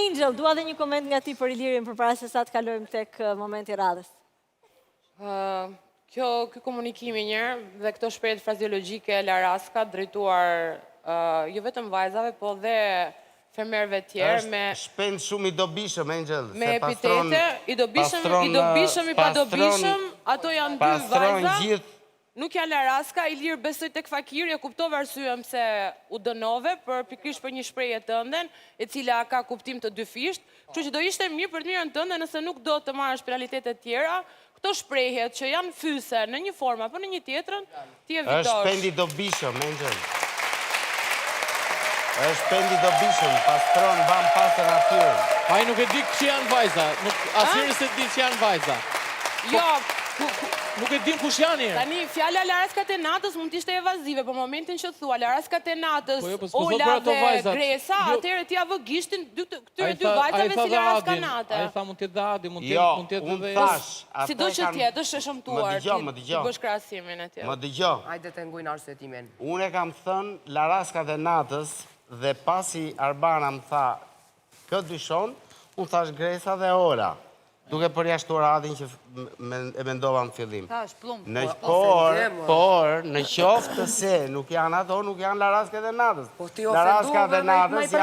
Angel, dua dhe një koment nga ti për Ilirin përpara se sa të kalojmë tek momenti radhës. Kjo komunikimi njërë dhe këto shprehje frazeologjike Laraska drejtuar jo vetëm vajzave, po dhe fermerëve tjerë me shpend shumë i dobishëm, Angel. Me epitete, i dobishëm, i padobishëm, ato janë dy vajza. Nuk janë Laraska, Ilir besoj tek fakir, e kuptova arsyem se u dënove për pikrisht për një shprehje tënden, e cila ka kuptim të dyfisht, kështu që do ishte mirë për të mirën tënde nëse nuk do të marrësh penalitetet tjera, këto shprehjet që janë fyse në një formë apo në një tjetrën, ti evitosh. Është shpend i dobishëm, Angel. Është shpend i dobishëm, pastron, ban pastër natyrën. Ai nuk e di që janë vajza, asnjëri se di që janë vajza. Jo, nuk e dim kush janë. Tani, fjala Laraska të natës mund t'ishte evazive, për momentin që thua Laraska të natës, Ola dhe Gresa, atëherë t'ja vë gishtin këtyre dy vajzave si Laraska natë. Ai tha mund t'jetë dhe Adi, mund t'jetë unë dhe... thash, si do që t'jetë, është e shëmtuar, t'i bësh krahasimin e tjerë. Më dëgjoj. Hajde të ngujnë arsetimin. Unë e kam thënë Laraska dhe natës dhe pasi Arbana më tha këtë dyshon, unë thash Gresa dhe Ola. Duke përjashtuar Adin që e mendova në fillim. Por, në qoftë se nuk janë ato, nuk janë Laraska dhe natës. Laraska dhe natës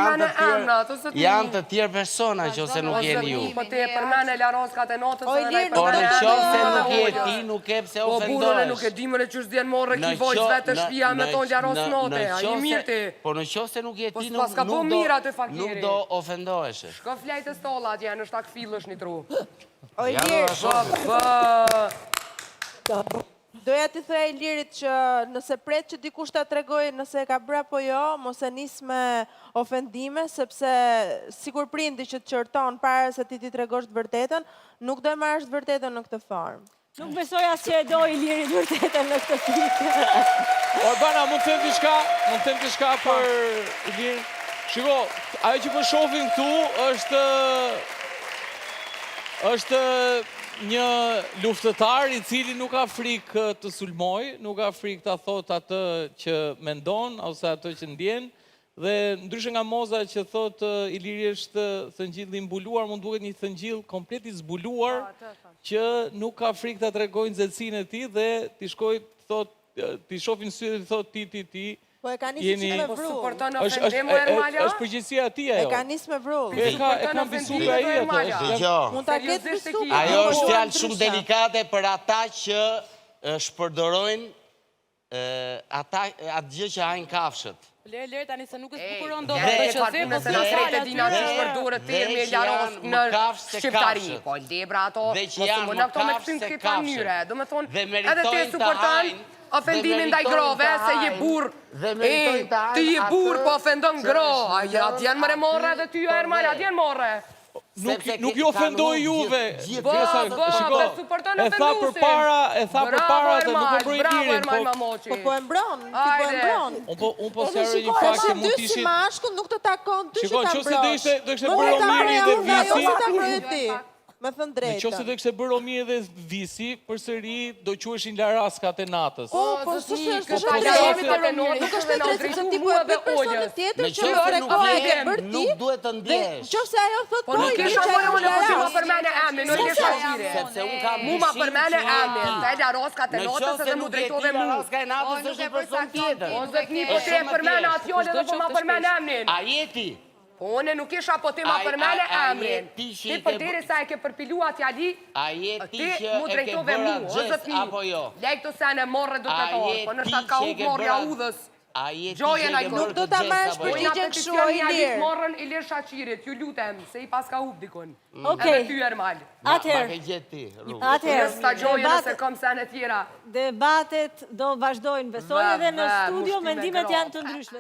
janë të tjerë persona që ose nuk jeni ju. Po ti e përmene Laraska dhe natës dhe por në qoftë se nuk je ti, nuk e pse ofendohesh. Po burone nuk e dimër e që s'djen morë ki vojzve të shpia me tonë Laras note, a i mirë ti. Po në qoftë se nuk je ti, nuk do ofendohesh. Shko flejtë stolla atje, në shtak fillësh një tru. O Ilir, doja t'i thëj Ilirit që nëse pret që dikush ta tregoj nëse e ka bra po jo, mos e nis me ofendime, sepse sikur prindi që të qërton para se ti tregosh të vërtetën, nuk do e marrësh të vërtetën në këtë formë. Nuk besoj as që e do Ilirit të vërtetën në këtë pikë. Orbana, mund të them diçka për Ilir. Shiko, ajo që po shohim këtu është një luftëtar i cili nuk ka frikë të sulmoj, nuk ka frikë të thot atë që mendon, ose atë që ndjen, dhe ndryshe nga Moza që thot Iliri është thëngjilli i mbuluar, mund duket një thëngjill komplet i zbuluar, që nuk ka frikë të tregojë nxehtësinë e tij dhe ti shkoj thot, ti shohin sytë thot ti. Po e ka nisë me vru. Është përgjithësia e tij ajo. E ka nisë me vru. E kam besuar ai atë. Mund ta ketë besuar. Ajo është fjalë shumë delikate për ata që shpërdorojnë atë gjë që hajnë kafshët. Lërë tani se nuk e spukuron do të që se po se nësrejt e dina që shpërdore termi e Laros në shqiptari. Po lebra ato, mos të më nëfto me këtën të këtë mënyre. Do me thonë, edhe te suportan ofendimin ndaj grove, se je bur, ti je bur, po ofendon gro. A djenë mëre morre dhe ty jo Ermal, a djenë morre. Nuk ju ofendoj juve. Be suporton ofendusin. E tha për para dhe nuk e broj Ilirin. Po e mbron, ti po e mbron. Unë po sjaroj një fakt që mund t'ishit... Si mashkull nuk të takon ty që ta mbrosh. Shiko, qëse do ishte bërë Omiri dhe Visi... Jo, ta mbrojë ti. Me thënë drejtë. Në qëse do kështë bërë Omiri dhe Visi, përsëri do queshin Laraskat e natës. Po, s'është drejtë. Nuk është drejtë, sepse ti po e bërë personë tjetër që nuk duhet të ndjesh. Qofse ajo thot po, nuk isha më në që ma përmene emni, nuk isha qire. Sepse unë kam mu ma përmene emni, të e Laraskat e natës edhe mu drejtove mu. Laraska e natës është një person tjetër. O zëtni, po te e përmene atjole dhe po ma përmene emnin. A jeti? Po une nuk isha po ti ma përmene emrin. Ti për diri sa e ke përpilua t'jali, ti mu drejtove mu, o zëtni. Lek të sene morre du të torë, po nështë atë ka uk morja udhës. Gjojën a i nuk do të marrësh përgjigjen kështu o Ilir. Morën Ilir Shaqirit, ju lutem, se i pas ka uk dikun. Okej. Edhe ty Ermal. Atëherë, Sta gjojën nëse kom sene tjera. Debatet do vazhdojnë, besoj edhe në studio, mendimet janë të ndryshme.